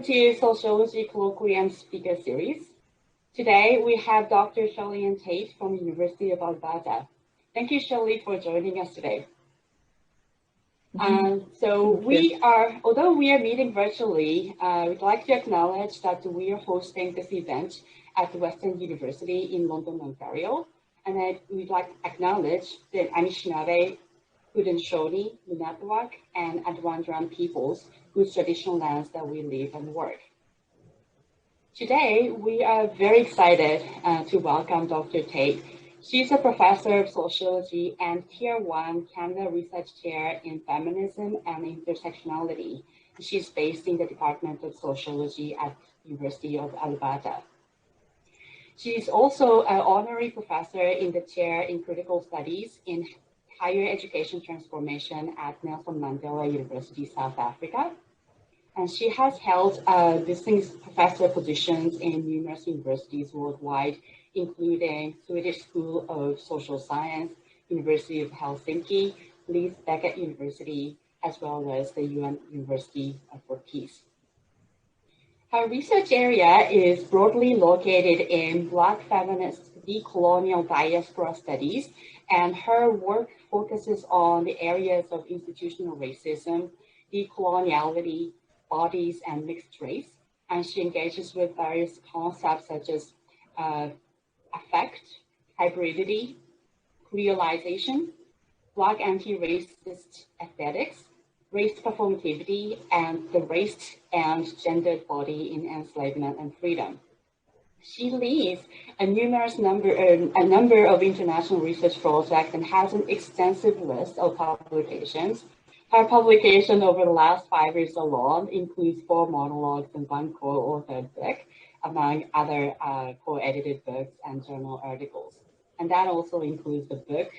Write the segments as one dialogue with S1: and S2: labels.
S1: welcome to Sociology Colloquium speaker series. Today we have Dr. Shirley and Tate from the University of Alberta. Thank you, Shirley, for joining us today. Although we are meeting virtually, we'd like to acknowledge that we are hosting this event at the Western University in London, Ontario. And we'd like to acknowledge the Anishinaabe, Haudenosaunee, Nunatuak, and Adwandaran peoples whose traditional lands that we live and work. Today, we are very excited to welcome Dr. Tate. She's a professor of sociology and Tier 1 Canada Research Chair in Feminism and Intersectionality. She's based in the Department of Sociology at the University of Alberta. She's also an honorary professor in the chair in Critical Studies in Higher Education Transformation at Nelson Mandela University, South Africa. And she has held distinguished professor positions in numerous universities worldwide, including Swedish School of Social Science, University of Helsinki, Leeds Beckett University, as well as the UN University for Peace. Her research area is broadly located in Black feminist decolonial diaspora studies, and her work focuses on the areas of institutional racism, decoloniality, bodies, and mixed race. And she engages with various concepts such as affect, hybridity, creolization, Black anti-racist aesthetics, race performativity, and the race and gendered body in enslavement and freedom. She leads a number of international research projects and has an extensive list of publications. Her publication over the last 5 years alone includes 4 monologues and 1 co-authored book, among other co-edited books and journal articles. And that also includes the book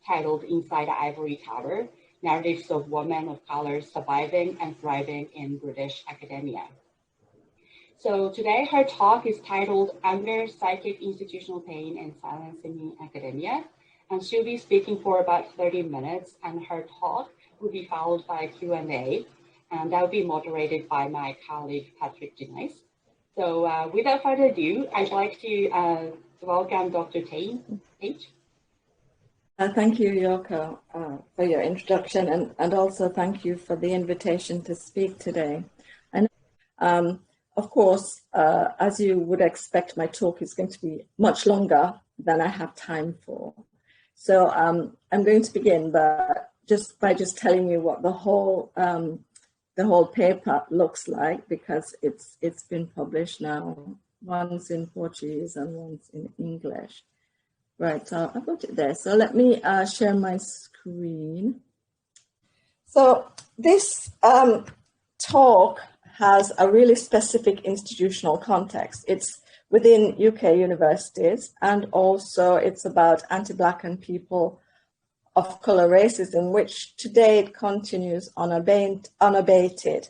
S1: titled Inside the Ivory Tower, Narratives of Women of Color Surviving and Thriving in British Academia. So today her talk is titled Under Psychic Institutional Pain and Silence in Academia, and she'll be speaking for about 30 minutes, and her talk will be followed by a Q&A, and that will be moderated by my colleague Patrick Denise. So without further ado, I'd like to welcome Dr. Tate.
S2: Thank you, Yoko, for your introduction, and also thank you for the invitation to speak today. And of course, as you would expect, my talk is going to be much longer than I have time for. So I'm going to begin by just telling you what the whole paper looks like, because it's been published now. One's in Portuguese and one's in English. Right, so I've got it there. So let me share my screen. So this talk has a really specific institutional context. It's within UK universities, and also it's about anti-Black and people of colour racism, which to date continues unabated.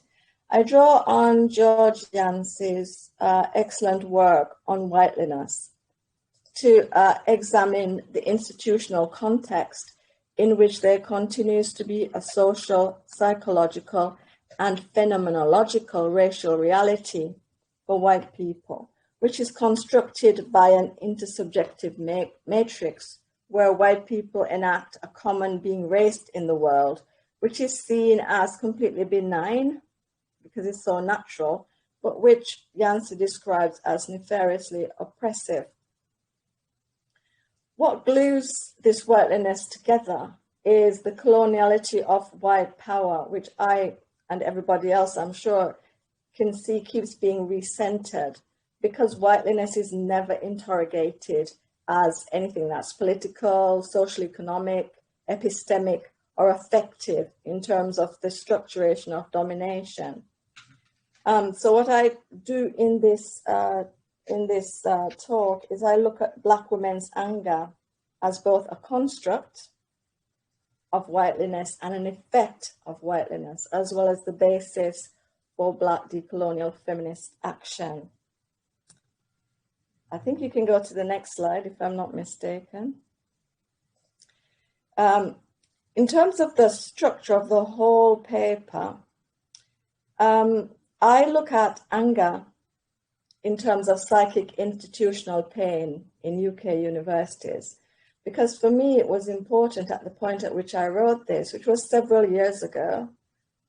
S2: I draw on George Yancey's excellent work on whiteliness to examine the institutional context in which there continues to be a social, psychological, and phenomenological racial reality for white people, which is constructed by an intersubjective matrix where white people enact a common being raised in the world, which is seen as completely benign because it's so natural, but which Yancey describes as nefariously oppressive. What glues this whiteliness together is the coloniality of white power, which I and everybody else, I'm sure, can see keeps being recentered, because whiteliness is never interrogated as anything that's political, social, economic, epistemic, or affective in terms of the structuration of domination. So what I do in this talk is I look at Black women's anger as both a construct of whiteliness and an effect of whiteliness, as well as the basis for Black decolonial feminist action. I think you can go to the next slide if I'm not mistaken. In terms of the structure of the whole paper, I look at anger in terms of psychic institutional pain in UK universities, because for me it was important at the point at which I wrote this, which was several years ago,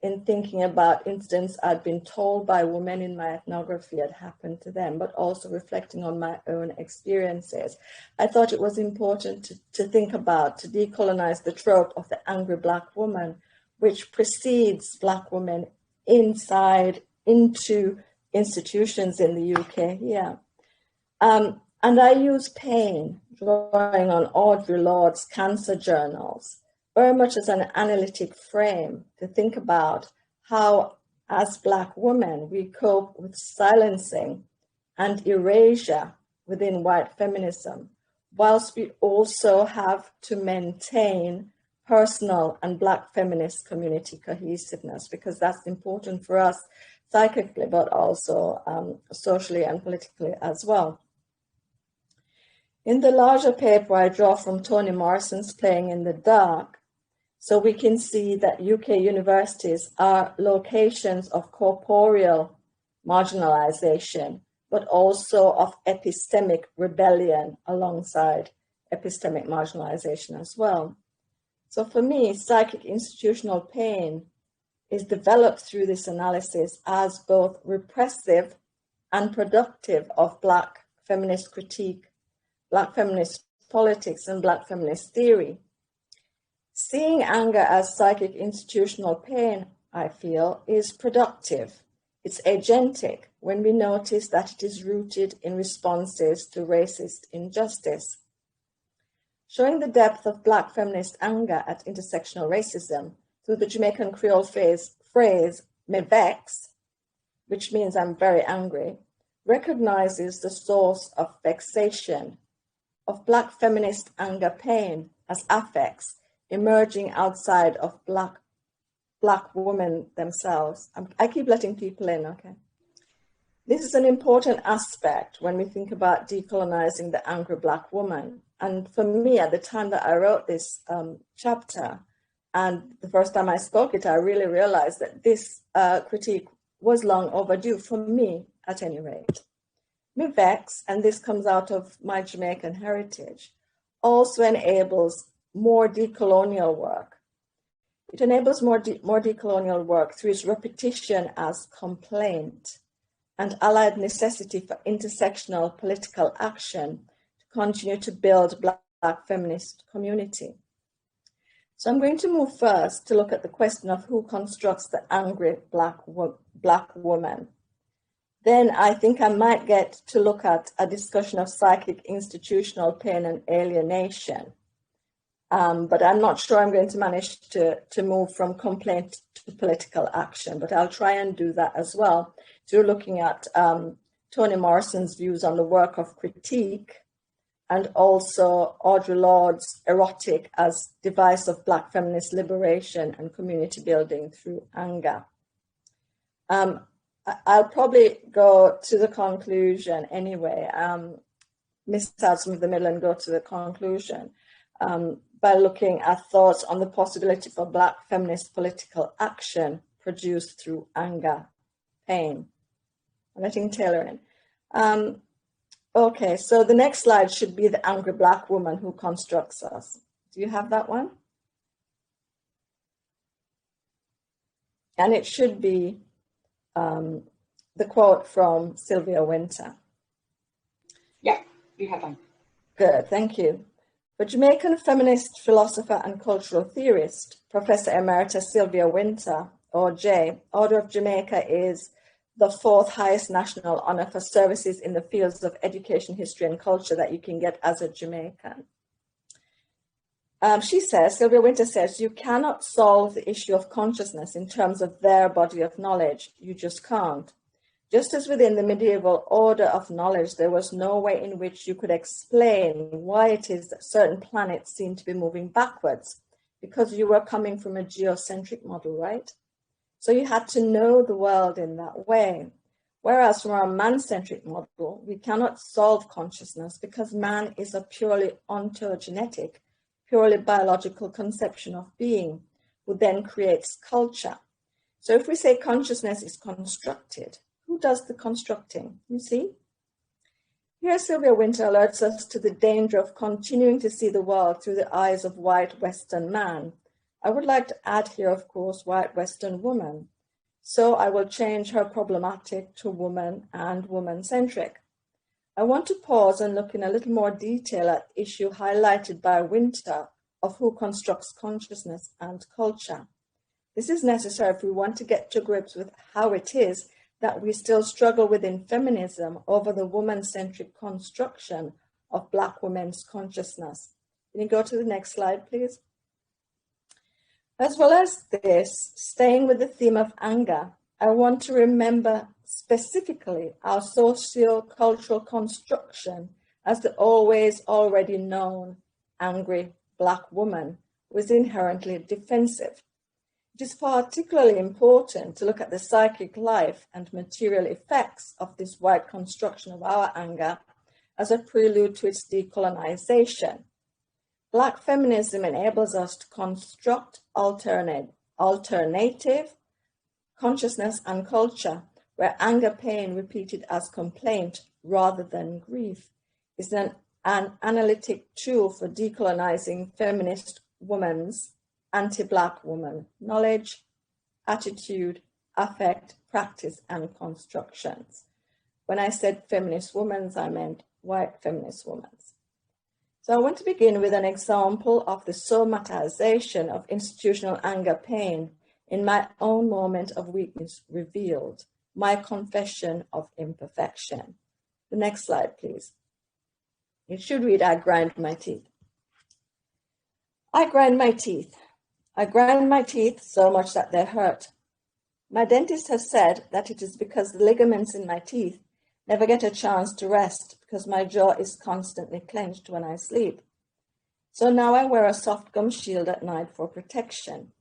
S2: in thinking about incidents I'd been told by women in my ethnography had happened to them, but also reflecting on my own experiences. I thought it was important to think about, to decolonize the trope of the angry Black woman, which precedes Black women into institutions in the UK here. And I use pain, drawing on Audre Lorde's cancer journals, very much as an analytic frame to think about how, as Black women, we cope with silencing and erasure within white feminism, whilst we also have to maintain personal and Black feminist community cohesiveness, because that's important for us psychically, but also socially and politically as well. In the larger paper, I draw from Toni Morrison's Playing in the Dark, so we can see that UK universities are locations of corporeal marginalization, but also of epistemic rebellion alongside epistemic marginalization as well. So for me, psychic institutional pain is developed through this analysis as both repressive and productive of Black feminist critique, Black feminist politics, and Black feminist theory. Seeing anger as psychic institutional pain, I feel, is productive. It's agentic when we notice that it is rooted in responses to racist injustice. Showing the depth of Black feminist anger at intersectional racism through the Jamaican Creole phrase, me vex, which means I'm very angry, recognizes the source of vexation, of Black feminist anger pain as affects emerging outside of Black women themselves. I keep letting people in, okay? This is an important aspect when we think about decolonizing the angry Black woman. And for me, at the time that I wrote this chapter, and the first time I spoke it, I really realized that this critique was long overdue, for me, at any rate. Me vex, and this comes out of my Jamaican heritage, also enables more decolonial work. It enables more decolonial work through its repetition as complaint and allied necessity for intersectional political action to continue to build Black feminist community. So I'm going to move first to look at the question of who constructs the angry Black woman. Then I think I might get to look at a discussion of psychic institutional pain and alienation. But I'm not sure I'm going to manage to move from complaint to political action, but I'll try and do that as well. So we're looking at Toni Morrison's views on the work of critique, and also Audre Lorde's erotic as device of Black feminist liberation and community building through anger. I'll probably go to the conclusion anyway, miss out some of the middle and go to the conclusion. By looking at thoughts on the possibility for Black feminist political action produced through anger, pain. I'm letting Taylor in. Okay, so the next slide should be the angry Black woman who constructs us. Do you have that one? And it should be the quote from Sylvia Wynter.
S1: Yeah, you have one.
S2: Good, thank you. But Jamaican feminist philosopher and cultural theorist, Professor Emerita Sylvia Wynter, or J, Order of Jamaica is the fourth highest national honor for services in the fields of education, history, and culture that you can get as a Jamaican. Sylvia Wynter says, you cannot solve the issue of consciousness in terms of their body of knowledge. You just can't. Just as within the medieval order of knowledge, there was no way in which you could explain why it is that certain planets seem to be moving backwards, because you were coming from a geocentric model, right? So you had to know the world in that way. Whereas from our man-centric model, we cannot solve consciousness because man is a purely ontogenetic, purely biological conception of being, who then creates culture. So if we say consciousness is constructed, who does the constructing? You see? Here Sylvia Wynter alerts us to the danger of continuing to see the world through the eyes of white Western man. I would like to add here, of course, white Western woman. So I will change her problematic to woman and woman-centric. I want to pause and look in a little more detail at the issue highlighted by Wynter of who constructs consciousness and culture. This is necessary if we want to get to grips with how it is that we still struggle within feminism over the woman-centric construction of Black women's consciousness. Can you go to the next slide, please? As well as this, staying with the theme of anger, I want to remember specifically our socio-cultural construction as the always already known angry Black woman who is inherently defensive. It is particularly important to look at the psychic life and material effects of this white construction of our anger as a prelude to its decolonization. Black feminism enables us to construct alternative consciousness and culture where anger pain repeated as complaint rather than grief is an analytic tool for decolonizing feminist women's anti-Black woman knowledge, attitude, affect, practice, and constructions. When I said feminist women's, I meant white feminist women's. So I want to begin with an example of the somatization of institutional anger pain in my own moment of weakness revealed, my confession of imperfection. The next slide, please. It should read, I grind my teeth. I grind my teeth. I grind my teeth so much that they hurt. My dentist has said that it is because the ligaments in my teeth never get a chance to rest because my jaw is constantly clenched when I sleep. So now I wear a soft gum shield at night for protection.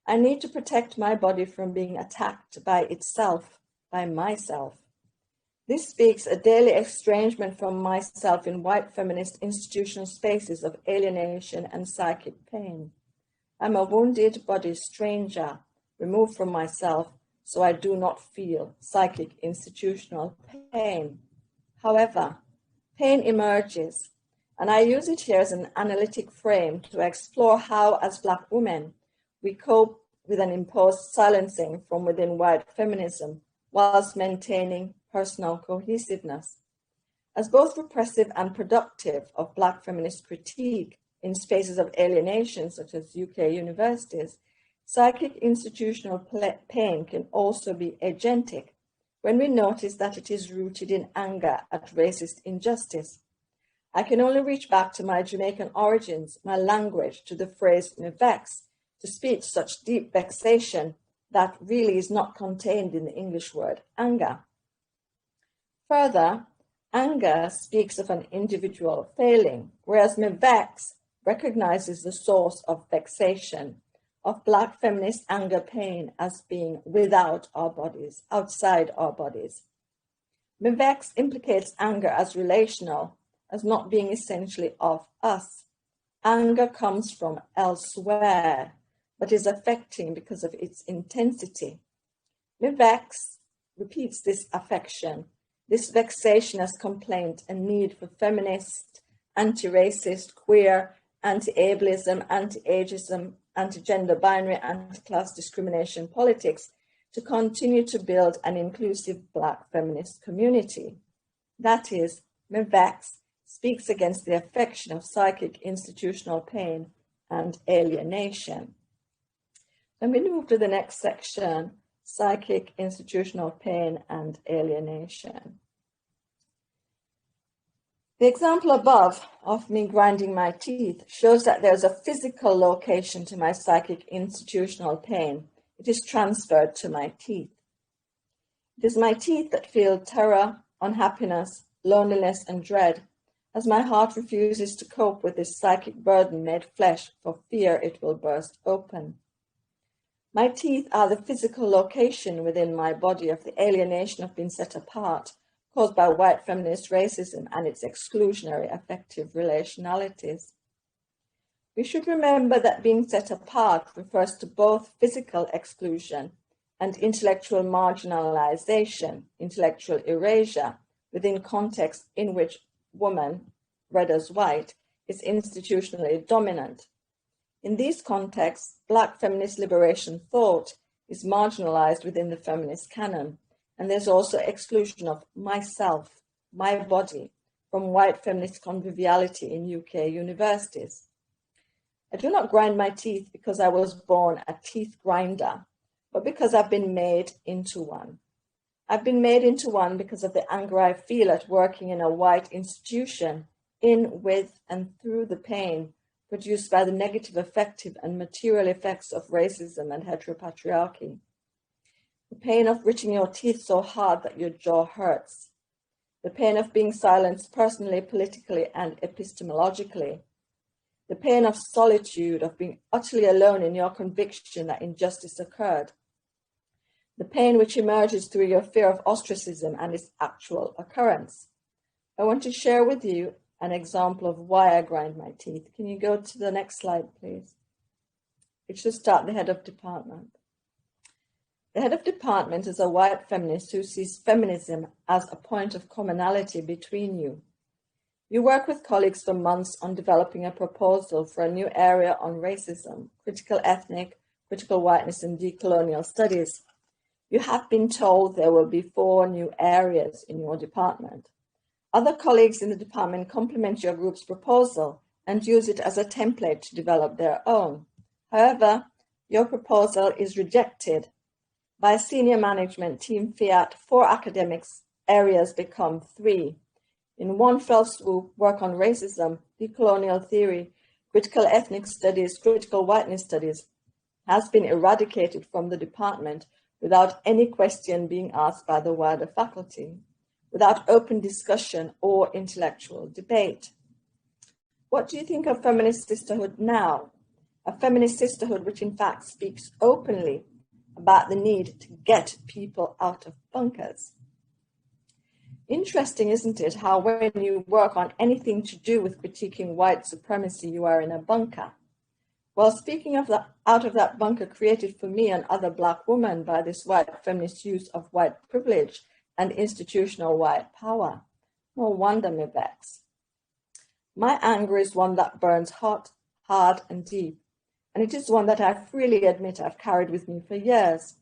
S2: I need to protect my body from being attacked by itself, by myself. This speaks a daily estrangement from myself in white feminist institutional spaces of alienation and psychic pain. I'm a wounded body stranger, removed from myself, so I do not feel psychic institutional pain. However, pain emerges, and I use it here as an analytic frame to explore how, as Black women, we cope with an imposed silencing from within white feminism whilst maintaining personal cohesiveness. As both repressive and productive of Black feminist critique in spaces of alienation, such as UK universities, psychic institutional pain can also be agentic when we notice that it is rooted in anger at racist injustice. I can only reach back to my Jamaican origins, my language, to the phrase "me vex," to speak such deep vexation that really is not contained in the English word anger. Further, anger speaks of an individual failing, whereas "me vex" recognizes the source of vexation, of Black feminist anger pain as being without our bodies, outside our bodies. Me vex implicates anger as relational, as not being essentially of us. Anger comes from elsewhere, but is affecting because of its intensity. Me vex repeats this affection, this vexation as complaint and need for feminist, anti-racist, queer, anti-ableism, anti-ageism, anti-gender binary, anti-class discrimination politics to continue to build an inclusive Black feminist community. That is, me vex speaks against the affection of psychic institutional pain and alienation. Then we move to the next section, psychic institutional pain and alienation. The example above of me grinding my teeth shows that there's a physical location to my psychic institutional pain. It is transferred to my teeth. It is my teeth that feel terror, unhappiness, loneliness, and dread, as my heart refuses to cope with this psychic burden made flesh for fear it will burst open. My teeth are the physical location within my body of the alienation of being set apart, caused by white feminist racism and its exclusionary affective relationalities. We should remember that being set apart refers to both physical exclusion and intellectual marginalization, intellectual erasure, within context in which woman, read as white, is institutionally dominant. In these contexts, Black feminist liberation thought is marginalized within the feminist canon, and there's also exclusion of myself, my body, from white feminist conviviality in UK universities. I do not grind my teeth because I was born a teeth grinder, but because I've been made into one. I've been made into one because of the anger I feel at working in a white institution, in, with, and through the pain produced by the negative affective and material effects of racism and heteropatriarchy. The pain of gritting your teeth so hard that your jaw hurts. The pain of being silenced personally, politically, and epistemologically. The pain of solitude, of being utterly alone in your conviction that injustice occurred. The pain which emerges through your fear of ostracism and its actual occurrence. I want to share with you an example of why I grind my teeth. Can you go to the next slide, please? It should start the head of department. The head of department is a white feminist who sees feminism as a point of commonality between you. You work with colleagues for months on developing a proposal for a new area on racism, critical ethnic, critical whiteness, and decolonial studies. You have been told there will be 4 new areas in your department. Other colleagues in the department complement your group's proposal and use it as a template to develop their own. However, your proposal is rejected by senior management team Fiat. 4 academics areas become 3. In one fell swoop, work on racism, decolonial theory, critical ethnic studies, critical whiteness studies has been eradicated from the department without any question being asked by the wider faculty, without open discussion or intellectual debate. What do you think of feminist sisterhood now? A feminist sisterhood which in fact speaks openly about the need to get people out of bunkers. Interesting, isn't it, how when you work on anything to do with critiquing white supremacy, you are in a bunker. Well, speaking of out of that bunker created for me and other Black women by this white feminist use of white privilege and institutional white power, no wonder me vex. My anger is one that burns hot, hard, and deep, and it is one that I freely admit I've carried with me for years.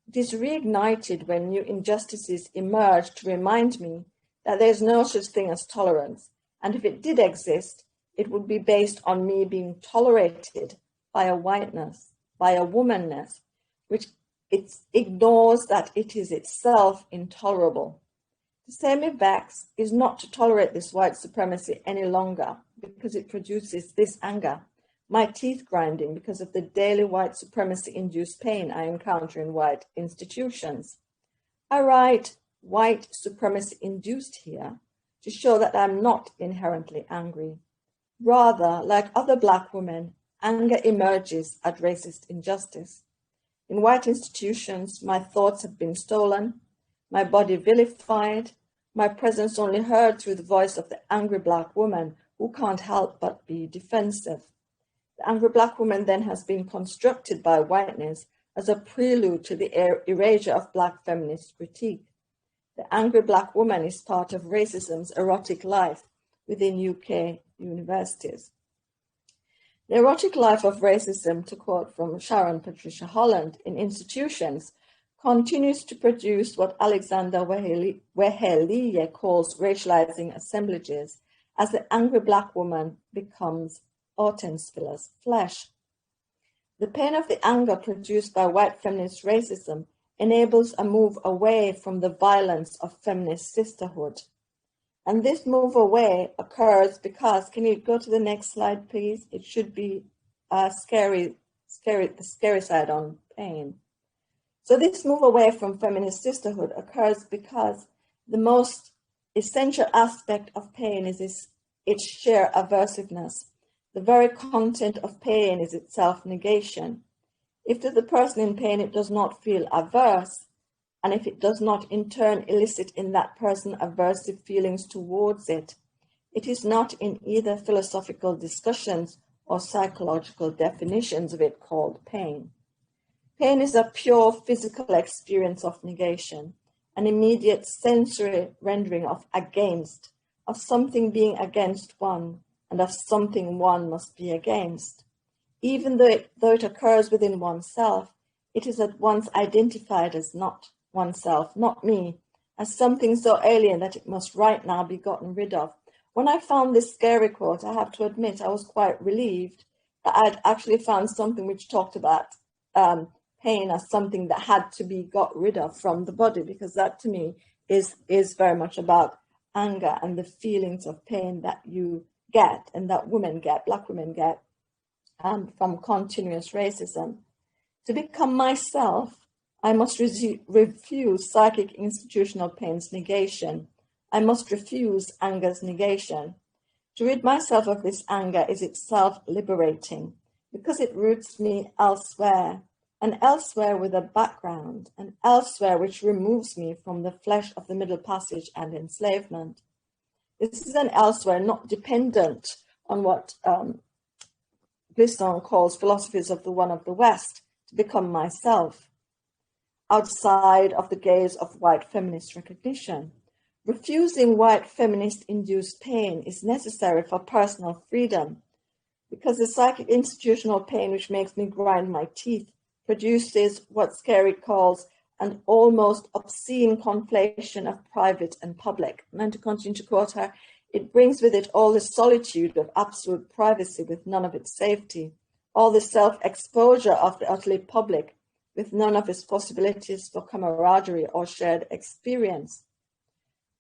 S2: It is reignited when new injustices emerge to remind me that there is no such thing as tolerance, and if it did exist, it would be based on me being tolerated by a whiteness, by a womanness, which it ignores that it is itself intolerable. To say me vex is not to tolerate this white supremacy any longer because it produces this anger, my teeth grinding because of the daily white supremacy-induced pain I encounter in white institutions. I write white supremacy-induced here to show that I'm not inherently angry. Rather, like other Black women, anger emerges at racist injustice. In white institutions, my thoughts have been stolen, my body vilified, my presence only heard through the voice of the angry Black woman who can't help but be defensive. The angry Black woman then has been constructed by whiteness as a prelude to the erasure of Black feminist critique. The angry Black woman is part of racism's erotic life within UK universities. The erotic life of racism, to quote from Sharon Patricia Holland, in institutions continues to produce what Alexander Weheliye calls racializing assemblages as the angry Black woman becomes Autenspiller's flesh. The pain of the anger produced by white feminist racism enables a move away from the violence of feminist sisterhood. And this move away occurs because, can you go to the next slide, please? It should be the scary side on pain. So this move away from feminist sisterhood occurs because the most essential aspect of pain is its sheer aversiveness. The very content of pain is itself negation. If to the person in pain it does not feel averse, and if it does not in turn elicit in that person aversive feelings towards it, it is not in either philosophical discussions or psychological definitions of it called pain. Pain is a pure physical experience of negation, an immediate sensory rendering of against, of something being against one, and of something one must be against. Even though it occurs within oneself, it is at once identified as not oneself, not me, as something so alien that it must right now be gotten rid of. When I found this scary quote, I have to admit I was quite relieved that I'd actually found something which talked about pain as something that had to be got rid of from the body, because that to me is very much about anger and the feelings of pain that you get and that women get, Black women get, from continuous racism. To become myself, I must refuse psychic institutional pain's negation. I must refuse anger's negation. To rid myself of this anger is itself liberating, because it roots me elsewhere, and elsewhere with a background, and elsewhere which removes me from the flesh of the Middle Passage and enslavement. This is an elsewhere not dependent on what Glisson calls philosophies of the one of the West, to become myself, outside of the gaze of white feminist recognition. Refusing white feminist-induced pain is necessary for personal freedom, because the psychic institutional pain which makes me grind my teeth produces what Scary calls an almost obscene conflation of private and public. And to continue to quote her, it brings with it all the solitude of absolute privacy with none of its safety, all the self-exposure of the utterly public with none of its possibilities for camaraderie or shared experience.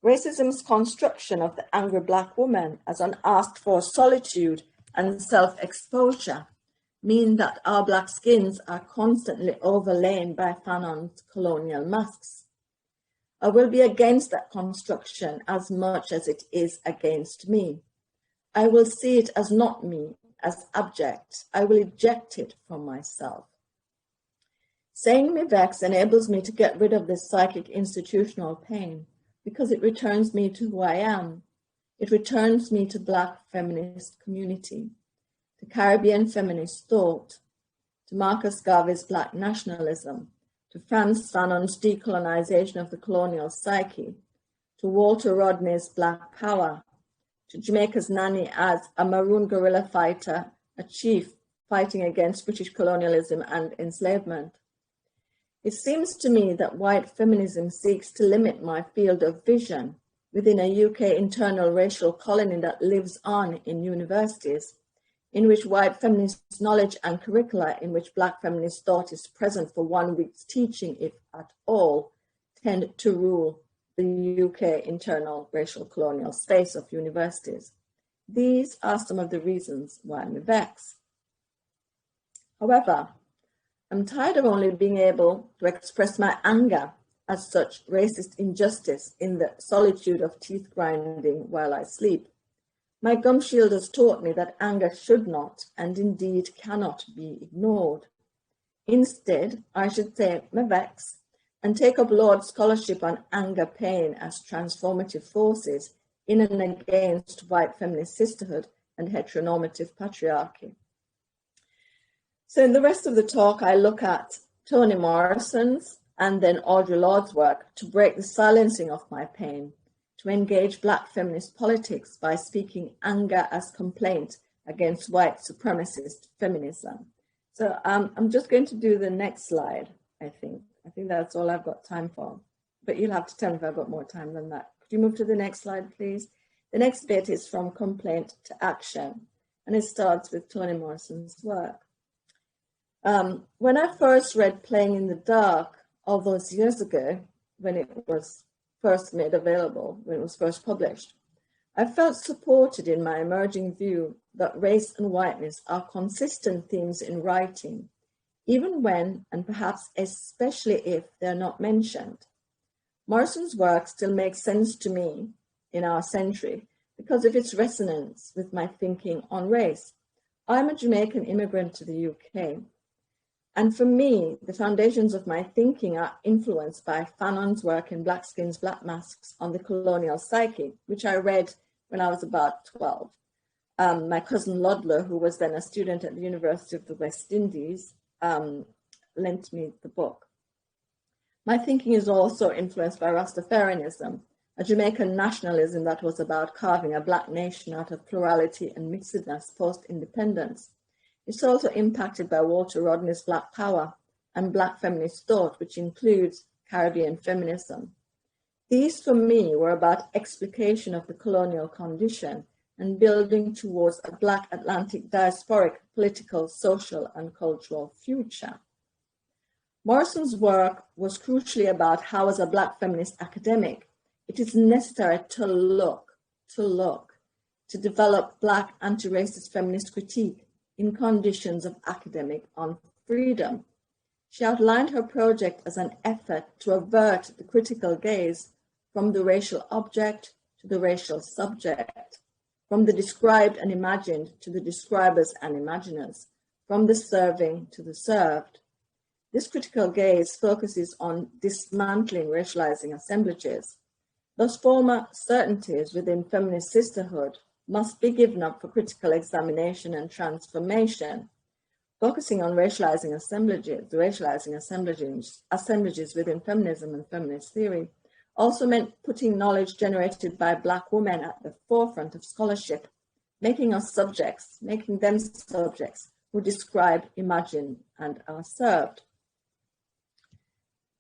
S2: Racism's construction of the angry Black woman as unasked for solitude and self-exposure mean that our Black skins are constantly overlain by Fanon's colonial masks. I will be against that construction as much as it is against me. I will see it as not me, as abject. I will eject it from myself. Saying me vex enables me to get rid of this psychic institutional pain, because it returns me to who I am. It returns me to Black feminist community, to Caribbean feminist thought, to Marcus Garvey's Black nationalism, to Frantz Fanon's decolonization of the colonial psyche, to Walter Rodney's Black power, to Jamaica's Nanny as a maroon guerrilla fighter, a chief fighting against British colonialism and enslavement. It seems to me that white feminism seeks to limit my field of vision within a UK internal racial colony that lives on in universities, in which white feminist knowledge and curricula in which Black feminist thought is present for 1 week's teaching, if at all, tend to rule the UK internal racial colonial space of universities. These are some of the reasons why I'm vexed. However, I'm tired of only being able to express my anger at such racist injustice in the solitude of teeth grinding while I sleep. My gum shield has taught me that anger should not, and indeed cannot, be ignored. Instead, I should say me vex and take up Lord's scholarship on anger pain as transformative forces in and against white feminist sisterhood and heteronormative patriarchy. So in the rest of the talk, I look at Toni Morrison's and then Audre Lorde's work to break the silencing of my pain, to engage Black feminist politics by speaking anger as complaint against white supremacist feminism. So I'm just going to do the next slide, I think. I think that's all I've got time for, but you'll have to tell me if I've got more time than that. Could you move to the next slide, please? The next bit is from complaint to action, and it starts with Toni Morrison's work. When I first read Playing in the Dark all those years ago, when it was first made available, when it was first published, I felt supported in my emerging view that race and whiteness are consistent themes in writing, even when, and perhaps especially if, they're not mentioned. Morrison's work still makes sense to me in our century because of its resonance with my thinking on race. I'm a Jamaican immigrant to the UK, and for me, the foundations of my thinking are influenced by Fanon's work in Black Skins, Black Masks on the colonial psyche, which I read when I was about 12. My cousin Ludlow, who was then a student at the University of the West Indies, lent me the book. My thinking is also influenced by Rastafarianism, a Jamaican nationalism that was about carving a Black nation out of plurality and mixedness post-independence. It's also impacted by Walter Rodney's Black Power and Black feminist thought, which includes Caribbean feminism. These, for me, were about explication of the colonial condition and building towards a Black Atlantic diasporic political, social, and cultural future. Morrison's work was crucially about how, as a Black feminist academic, it is necessary to develop Black anti-racist feminist critique in conditions of academic unfreedom. She outlined her project as an effort to avert the critical gaze from the racial object to the racial subject, from the described and imagined to the describers and imaginers, from the serving to the served. This critical gaze focuses on dismantling racializing assemblages. Those former certainties within feminist sisterhood must be given up for critical examination and transformation. Focusing on racializing assemblages within feminism and feminist theory also meant putting knowledge generated by Black women at the forefront of scholarship, making them subjects who describe, imagine, and are served.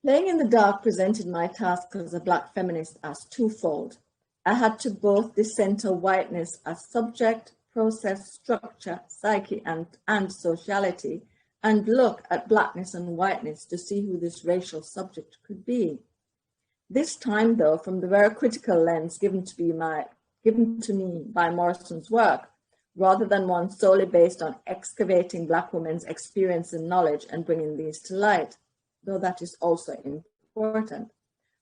S2: Playing in the dark presented my task as a Black feminist as twofold. I had to both decenter whiteness as subject, process, structure, psyche, and sociality, and look at Blackness and whiteness to see who this racial subject could be. This time, though, from the very critical lens given to me by Morrison's work, rather than one solely based on excavating Black women's experience and knowledge and bringing these to light, though that is also important.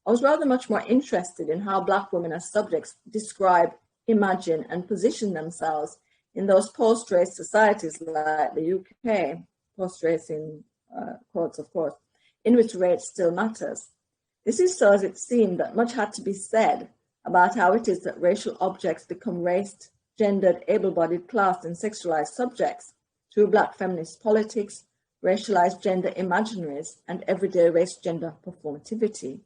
S2: I was rather much more interested in how Black women as subjects describe, imagine, and position themselves in those post-race societies like the UK, post-race in quotes, of course, in which race still matters. This is so as it seemed that much had to be said about how it is that racial objects become raced, gendered, able-bodied, classed, and sexualized subjects through Black feminist politics, racialized gender imaginaries, and everyday race-gender performativity.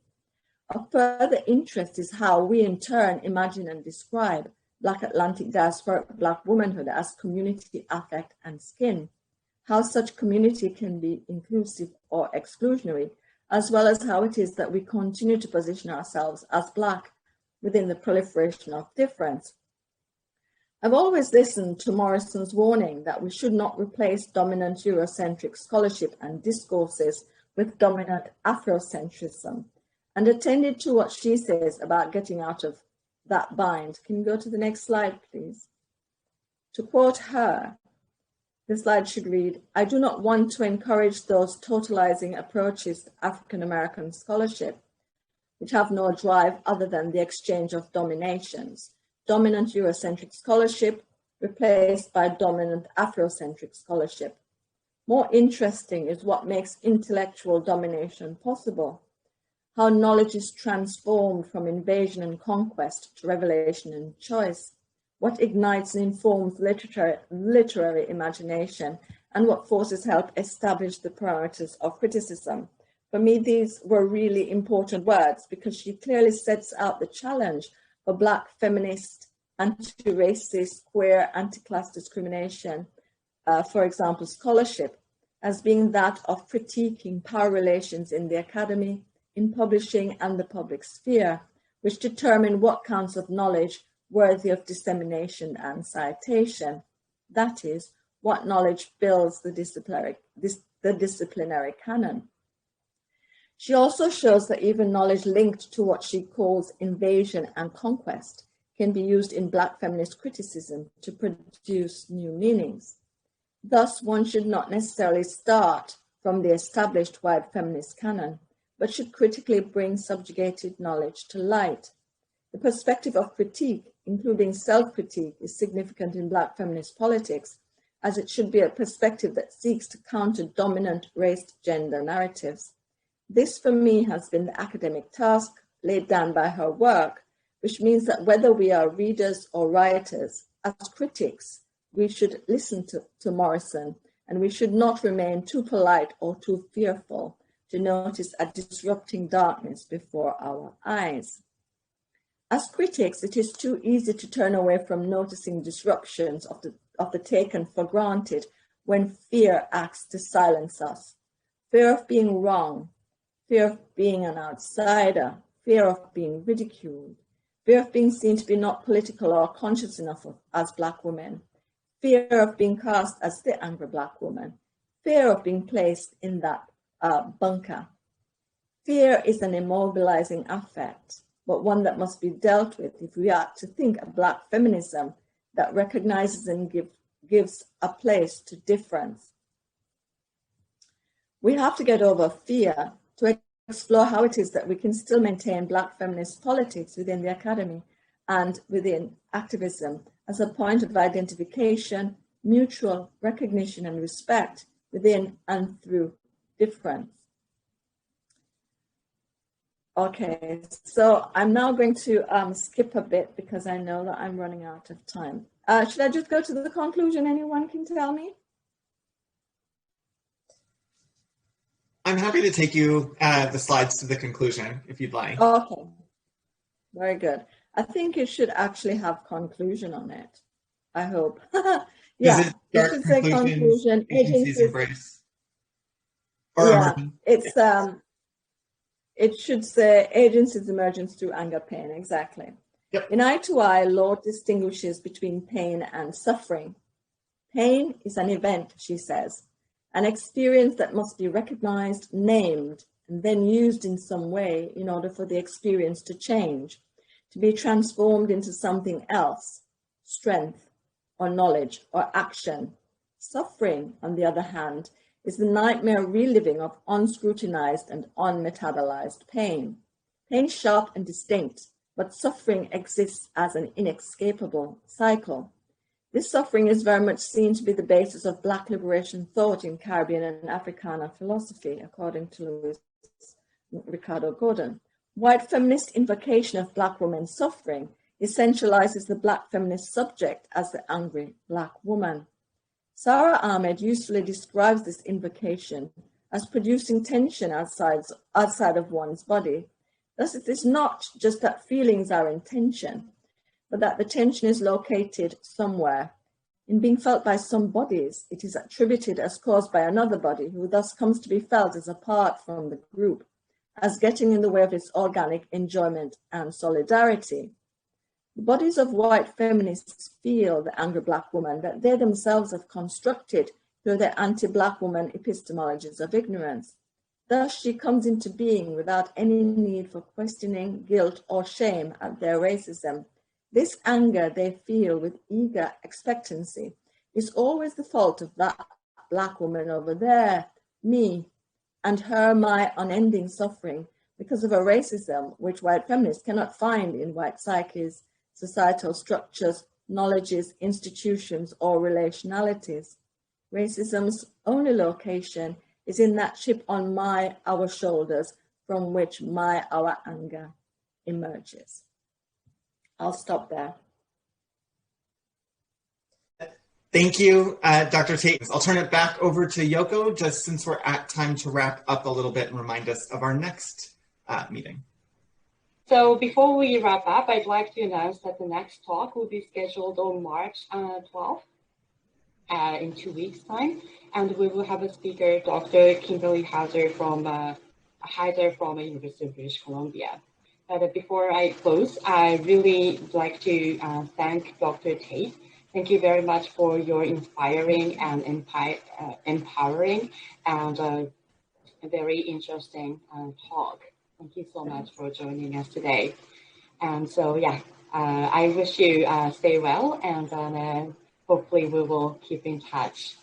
S2: Of further interest is how we in turn imagine and describe Black Atlantic diasporic Black womanhood as community, affect, and skin, how such community can be inclusive or exclusionary, as well as how it is that we continue to position ourselves as Black within the proliferation of difference. I've always listened to Morrison's warning that we should not replace dominant Eurocentric scholarship and discourses with dominant Afrocentrism, and attended to what she says about getting out of that bind. Can you go to the next slide, please? To quote her, the slide should read, "I do not want to encourage those totalizing approaches to African-American scholarship, which have no drive other than the exchange of dominations. Dominant Eurocentric scholarship replaced by dominant Afrocentric scholarship. More interesting is what makes intellectual domination possible, how knowledge is transformed from invasion and conquest to revelation and choice, what ignites and informs literary imagination, and what forces help establish the parameters of criticism." For me, these were really important words because she clearly sets out the challenge for Black feminist, anti-racist, queer, anti-class discrimination, for example, scholarship, as being that of critiquing power relations in the academy, in publishing, and the public sphere, which determine what counts of knowledge worthy of dissemination and citation. That is, what knowledge builds the disciplinary canon. She also shows that even knowledge linked to what she calls invasion and conquest can be used in Black feminist criticism to produce new meanings. Thus, one should not necessarily start from the established white feminist canon, but should critically bring subjugated knowledge to light. The perspective of critique, including self-critique, is significant in Black feminist politics, as it should be a perspective that seeks to counter dominant race-gender narratives. This, for me, has been the academic task laid down by her work, which means that whether we are readers or writers, as critics, we should listen to Morrison and we should not remain too polite or too fearful to notice a disrupting darkness before our eyes. As critics, it is too easy to turn away from noticing disruptions of the taken for granted when fear acts to silence us. Fear of being wrong, fear of being an outsider, fear of being ridiculed, fear of being seen to be not political or conscious enough as Black women, fear of being cast as the angry Black woman, fear of being placed in that bunker. Fear is an immobilizing affect, but one that must be dealt with if we are to think a Black feminism that recognizes and gives a place to difference. We have to get over fear to explore how it is that we can still maintain Black feminist politics within the academy and within activism as a point of identification, mutual recognition and respect within and through difference. Okay, so I'm now going to skip a bit because I know that I'm running out of time. Should I just go to the conclusion? Anyone can tell me?
S3: I'm happy to take you the slides to the conclusion if you'd like.
S2: Okay, very good. I think it should actually have conclusion on it. I hope. Yeah, it should say conclusion.
S3: Agencies embrace.
S2: Or yeah, it's it should say agencies emergence through anger, pain. Exactly.
S3: Yep.
S2: In Eye to Eye, Lord distinguishes between pain and suffering. Pain is an event, she says, an experience that must be recognized, named, and then used in some way in order for the experience to change, to be transformed into something else, strength, or knowledge, or action. Suffering, on the other hand, is the nightmare reliving of unscrutinized and unmetabolized pain. Pain is sharp and distinct, but suffering exists as an inescapable cycle. This suffering is very much seen to be the basis of Black liberation thought in Caribbean and Africana philosophy, according to Louis Ricardo Gordon. White feminist invocation of Black women's suffering essentializes the Black feminist subject as the angry Black woman. Sarah Ahmed usefully describes this invocation as producing tension outside of one's body. Thus, it is not just that feelings are in tension, but that the tension is located somewhere. In being felt by some bodies, it is attributed as caused by another body, who thus comes to be felt as apart from the group, as getting in the way of its organic enjoyment and solidarity. The bodies of white feminists feel the angry Black woman that they themselves have constructed through their anti-Black woman epistemologies of ignorance. Thus, she comes into being without any need for questioning, guilt, or shame at their racism. This anger they feel with eager expectancy is always the fault of that Black woman over there, me, and her, my unending suffering because of a racism which white feminists cannot find in white psyches, societal structures, knowledges, institutions, or relationalities. Racism's only location is in that chip on our shoulders from which our anger emerges. I'll stop there.
S3: Thank you, Dr. Tate. I'll turn it back over to Yoko, just since we're at time to wrap up a little bit and remind us of our next meeting.
S1: So before we wrap up, I'd like to announce that the next talk will be scheduled on March 12th, in 2 weeks' time. And we will have a speaker, Dr. Kimberly Hauser from University of British Columbia. But before I close, I really would like to thank Dr. Tate. Thank you very much for your inspiring and empowering and very interesting talk. Thank you so much for joining us today. And so, yeah, I wish you stay well, and then hopefully we will keep in touch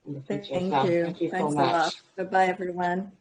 S1: in the future.
S2: Thank you.
S1: Thank you
S2: Thanks
S1: so much.
S2: A lot. Goodbye, everyone.